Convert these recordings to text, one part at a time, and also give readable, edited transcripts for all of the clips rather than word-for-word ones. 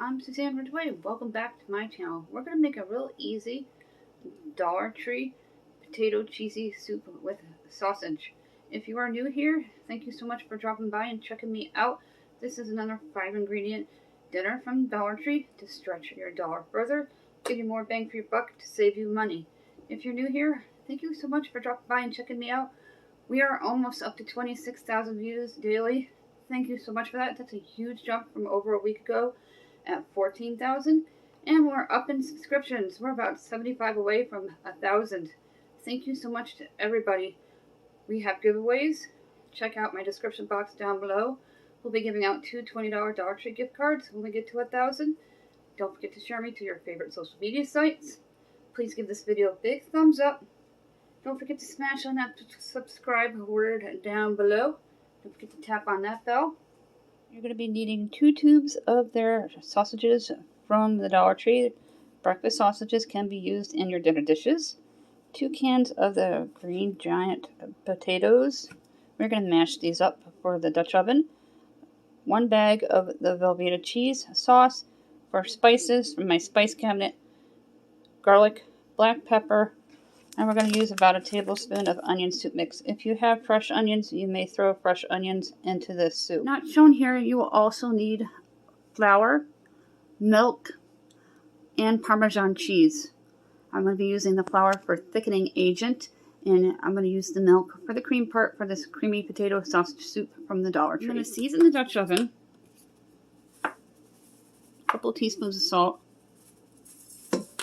I'm Suzanne Ridgway. Welcome back to my channel. We're going to make a real easy Dollar Tree potato cheesy soup with sausage. If you are new here, thank you so much for dropping by and checking me out. This is another 5-ingredient dinner from Dollar Tree to stretch your dollar further, give you more bang for your buck to save you money. If you're new here, thank you so much for dropping by and checking me out. We are almost up to 26,000 views daily. Thank you so much for that. That's a huge jump from over a week ago at 14,000. And we're up in subscriptions. We're about 75 away from 1,000. Thank you so much to everybody. We have giveaways. Check out my description box down below. We'll be giving out 2 $20 Dollar Tree gift cards when we get to 1,000. Don't forget to share me to your favorite social media sites. Please give this video a big thumbs up. Don't forget to smash on that subscribe word down below. Don't forget to tap on that bell. You're going to be needing 2 tubes of their sausages from the Dollar Tree. Breakfast sausages can be used in your dinner dishes. 2 cans of the green giant potatoes. We're going to mash these up for the Dutch oven. 1 bag of the Velveeta cheese sauce. For spices from my spice cabinet, garlic, black pepper, and we're going to use about a tablespoon of onion soup mix. If you have fresh onions, you may throw fresh onions into this soup. Not shown here, you will also need flour, milk, and Parmesan cheese. I'm going to be using the flour for thickening agent, and I'm going to use the milk for the cream part for this creamy potato sausage soup from the Dollar Tree. I'm going to season the Dutch oven. A couple teaspoons of salt.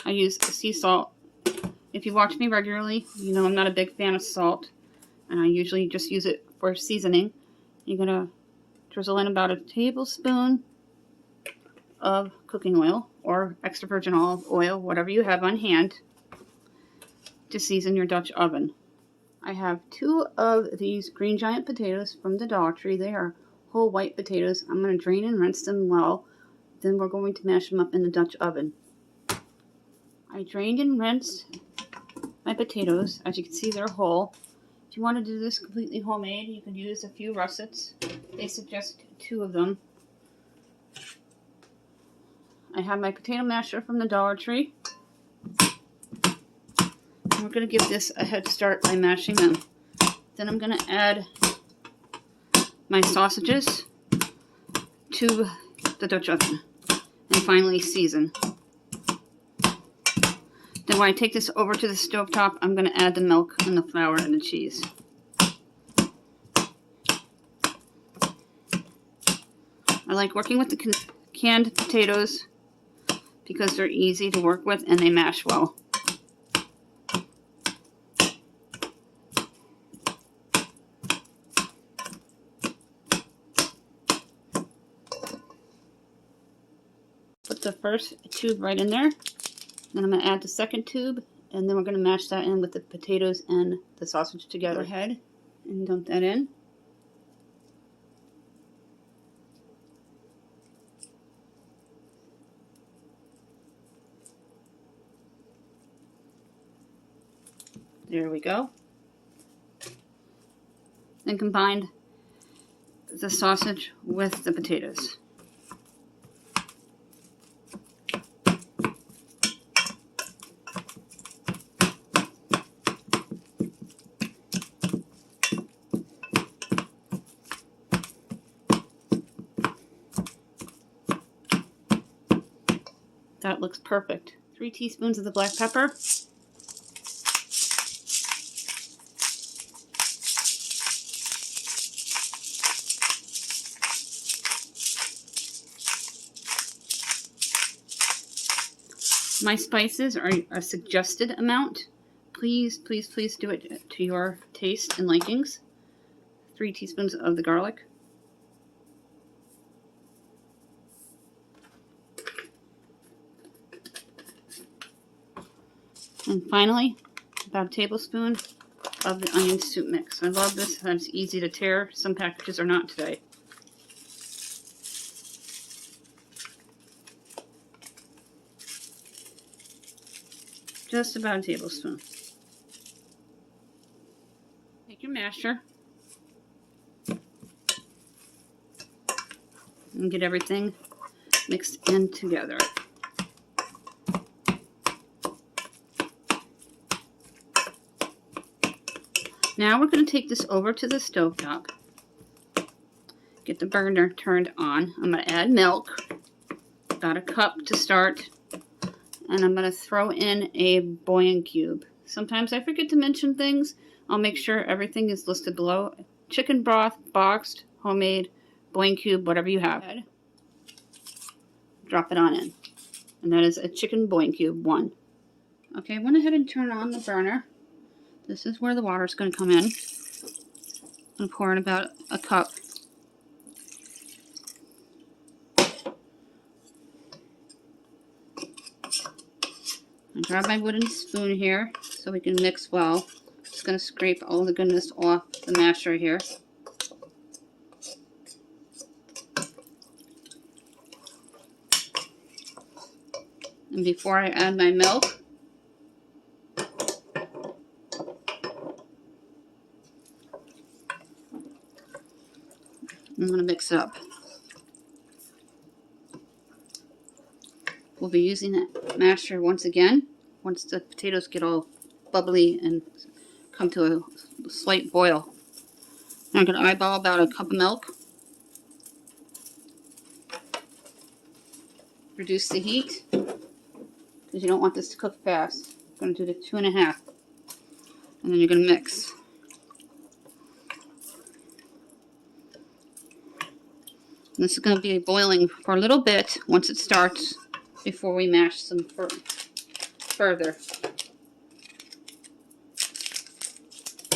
I use sea salt. If you watch me regularly, you know I'm not a big fan of salt, and I usually just use it for seasoning. You're going to drizzle in about a tablespoon of cooking oil or extra virgin olive oil, whatever you have on hand, to season your Dutch oven. I have 2 of these green giant potatoes from the Dollar Tree. They are whole white potatoes. I'm going to drain and rinse them well. Then we're going to mash them up in the Dutch oven. I drained and rinsed my potatoes. As you can see, they're whole. If you want to do this completely homemade, you can use a few russets. They suggest 2 of them. I have my potato masher from the Dollar Tree. And we're going to give this a head start by mashing them. Then I'm going to add my sausages to the Dutch oven and finally season. Then when I take this over to the stovetop, I'm going to add the milk and the flour and the cheese. I like working with the canned potatoes because they're easy to work with and they mash well. Put the first tube right in there. Then I'm going to add the second tube, and then we're going to mash that in with the potatoes and the sausage together. Go ahead and dump that in. There we go. Then combine the sausage with the potatoes. That looks perfect. 3 teaspoons of the black pepper. My spices are a suggested amount. Please, please, please do it to your taste and likings. 3 teaspoons of the garlic. And finally, about a tablespoon of the onion soup mix. I love this. It's easy to tear. Some packages are not today. Just about a tablespoon. Take your masher and get everything mixed in together. Now we're going to take this over to the stovetop. Get the burner turned on. I'm going to add milk, about a cup to start, and I'm going to throw in a bouillon cube. Sometimes I forget to mention things. I'll make sure everything is listed below. Chicken broth, boxed, homemade, bouillon cube, whatever you have. Drop it on in. And that is a chicken bouillon cube 1. Okay, I went ahead and turn on the burner. This is where the water is going to come in. I'm going to pour in about a cup. I grab my wooden spoon here so we can mix well. Just going to scrape all the goodness off the masher here. And before I add my milk, I'm going to mix it up. We'll be using that masher once again, once the potatoes get all bubbly and come to a slight boil. Now I'm going to eyeball about a cup of milk. Reduce the heat, because you don't want this to cook fast. I'm going to do the 2.5. And then you're going to mix. And this is going to be boiling for a little bit once it starts before we mash some further.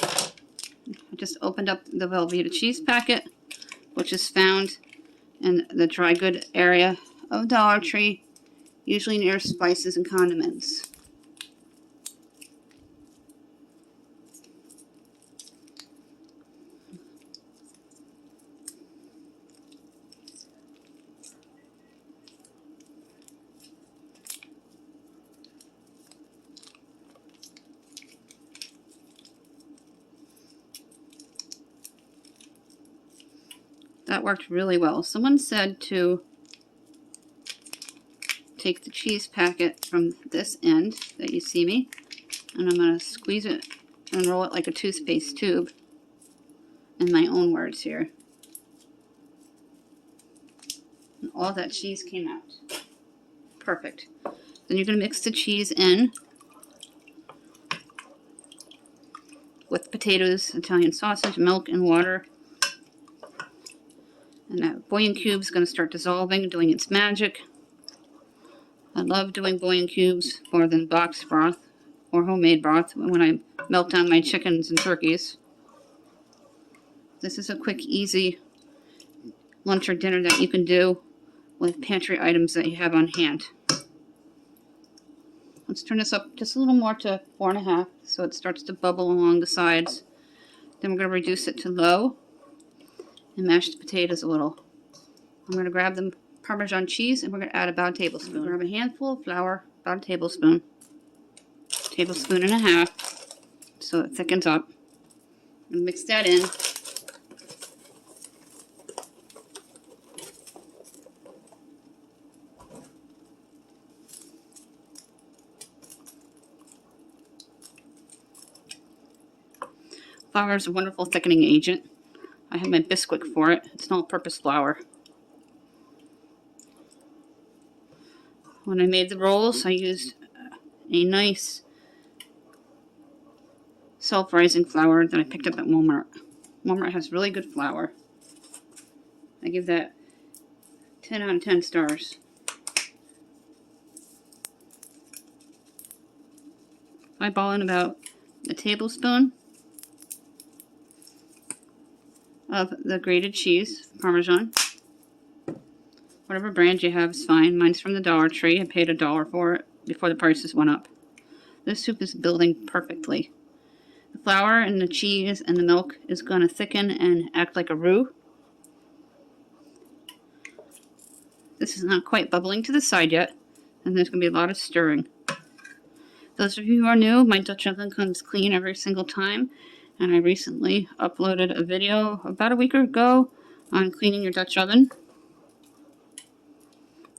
I just opened up the Velveeta cheese packet, which is found in the dry good area of Dollar Tree, usually near spices and condiments. That worked really well. Someone said to take the cheese packet from this end that you see me, and I'm going to squeeze it and roll it like a toothpaste tube, in my own words here. And all that cheese came out. Perfect. Then you're going to mix the cheese in with potatoes, Italian sausage, milk, and water. And that bouillon cube is going to start dissolving, doing its magic. I love doing bouillon cubes more than boxed broth or homemade broth when I melt down my chickens and turkeys. This is a quick, easy lunch or dinner that you can do with pantry items that you have on hand. Let's turn this up just a little more to 4.5 so it starts to bubble along the sides. Then we're going to reduce it to low and mash the potatoes a little. I'm going to grab the Parmesan cheese and we're going to add about a tablespoon. Grab a handful of flour, about a tablespoon, tablespoon and a half, so it thickens up. And mix that in. Flour is a wonderful thickening agent. I have my Bisquick for it. It's an all-purpose flour. When I made the rolls, I used a nice self-rising flour that I picked up at Walmart. Walmart has really good flour. I give that 10 out of 10 stars. I ball in about a tablespoon of the grated cheese, Parmesan. Whatever brand you have is fine. Mine's from the Dollar Tree. I paid $1 for it before the prices went up. This soup is building perfectly. The flour and the cheese and the milk is going to thicken and act like a roux. This is not quite bubbling to the side yet, and there's going to be a lot of stirring. Those of you who are new, my Dutch oven comes clean every single time, and I recently uploaded a video about a week ago on cleaning your Dutch oven.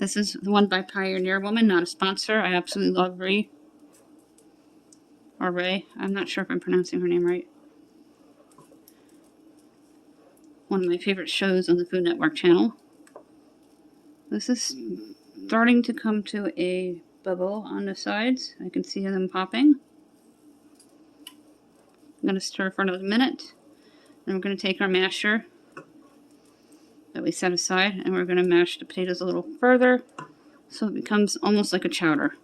This is the one by Pioneer Woman, not a sponsor. I absolutely love Ray. Or Ray. I'm not sure if I'm pronouncing her name right. One of my favorite shows on the Food Network channel. This is starting to come to a bubble on the sides. I can see them popping. I'm going to stir for another minute. Then we're going to take our masher that we set aside, and we're going to mash the potatoes a little further so it becomes almost like a chowder.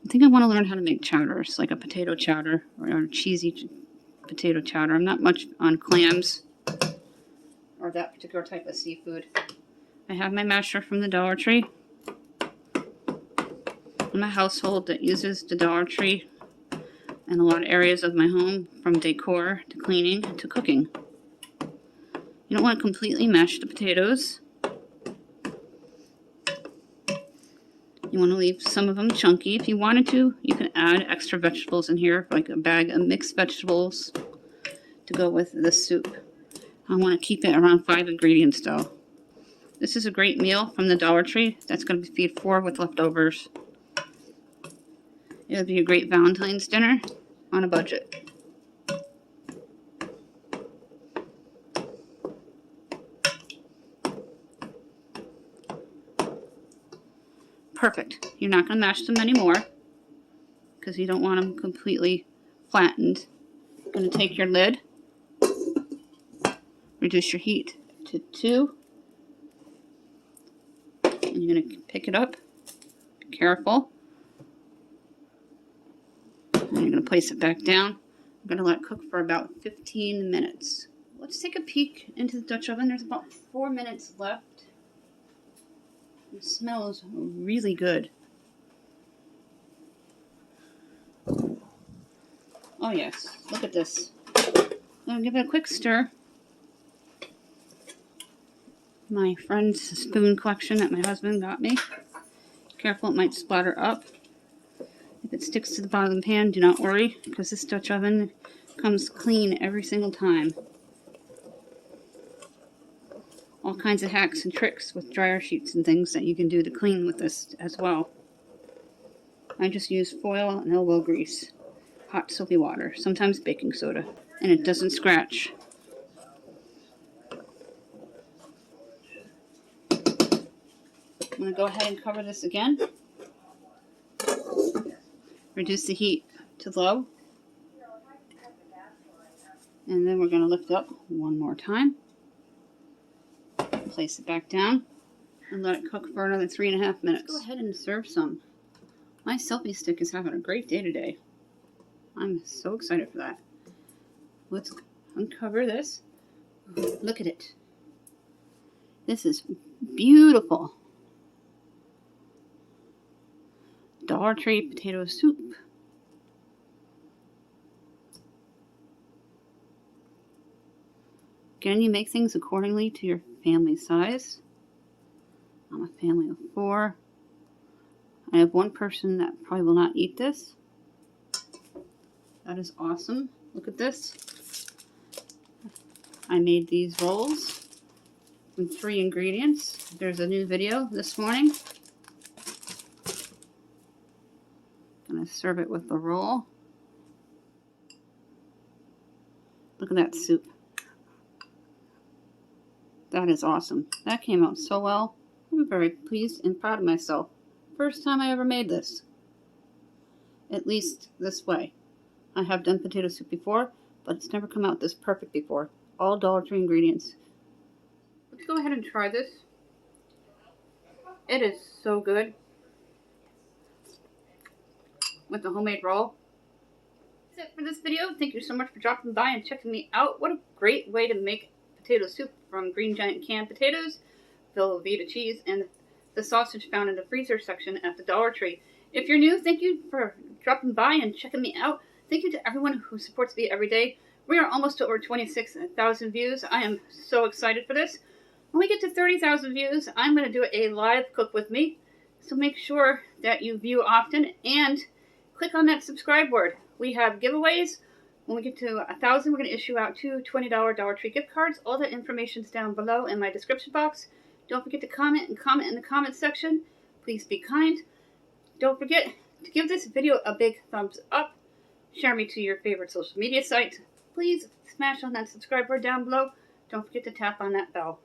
I think I want to learn how to make chowders, like a potato chowder or a cheesy potato chowder. I'm not much on clams or that particular type of seafood. I have my masher from the Dollar Tree. I'm a household that uses the Dollar Tree in a lot of areas of my home, from decor to cleaning to cooking. You don't want to completely mash the potatoes. You want to leave some of them chunky. If you wanted to, you can add extra vegetables in here, like a bag of mixed vegetables to go with the soup. I want to keep it around 5 ingredients though. This is a great meal from the Dollar Tree. That's going to feed 4 with leftovers. It would be a great Valentine's dinner on a budget. Perfect. You're not going to mash them anymore because you don't want them completely flattened. You're going to take your lid, reduce your heat to 2, and you're going to pick it up. Be careful. And you're going to place it back down. I'm going to let it cook for about 15 minutes. Let's take a peek into the Dutch oven. There's about 4 minutes left. It smells really good. Oh yes, look at this. I'm going to give it a quick stir. My friend's spoon collection that my husband got me. Careful, it might splatter up. If it sticks to the bottom of the pan, do not worry, because this Dutch oven comes clean every single time. All kinds of hacks and tricks with dryer sheets and things that you can do to clean with this as well. I just use foil and elbow grease, hot soapy water, sometimes baking soda, and it doesn't scratch. I'm going to go ahead and cover this again. Reduce the heat to low. And then we're going to lift up one more time. Place it back down and let it cook for another 3.5 minutes. Let's go ahead and serve some. My selfie stick is having a great day today. I'm so excited for that. Let's uncover this. Look at it. This is beautiful. Dollar Tree potato soup. Again, you make things accordingly to your family size. I'm a family of 4. I have one person that probably will not eat this. That is awesome. Look at this. I made these rolls with 3 ingredients. There's a new video this morning. I'm going to serve it with the roll. Look at that soup. That is awesome. That came out so well. I'm very pleased and proud of myself. First time I ever made this. At least this way. I have done potato soup before, but it's never come out this perfect before. All Dollar Tree ingredients. Let's go ahead and try this. It is so good. With the homemade roll. That's it for this video. Thank you so much for dropping by and checking me out. What a great way to make potato soup from Green Giant canned potatoes, Velveeta cheese, and the sausage found in the freezer section at the Dollar Tree. If you're new, thank you for dropping by and checking me out. Thank you to everyone who supports me every day. We are almost to over 26,000 views. I am so excited for this. When we get to 30,000 views, I'm going to do a live cook with me. So make sure that you view often and click on that subscribe word. We have giveaways, When we get to 1,000, we're going to issue out 2 $20 Dollar Tree gift cards. All the information's down below in my description box. Don't forget to comment in the comment section. Please be kind. Don't forget to give this video a big thumbs up. Share me to your favorite social media sites. Please smash on that subscribe button down below. Don't forget to tap on that bell.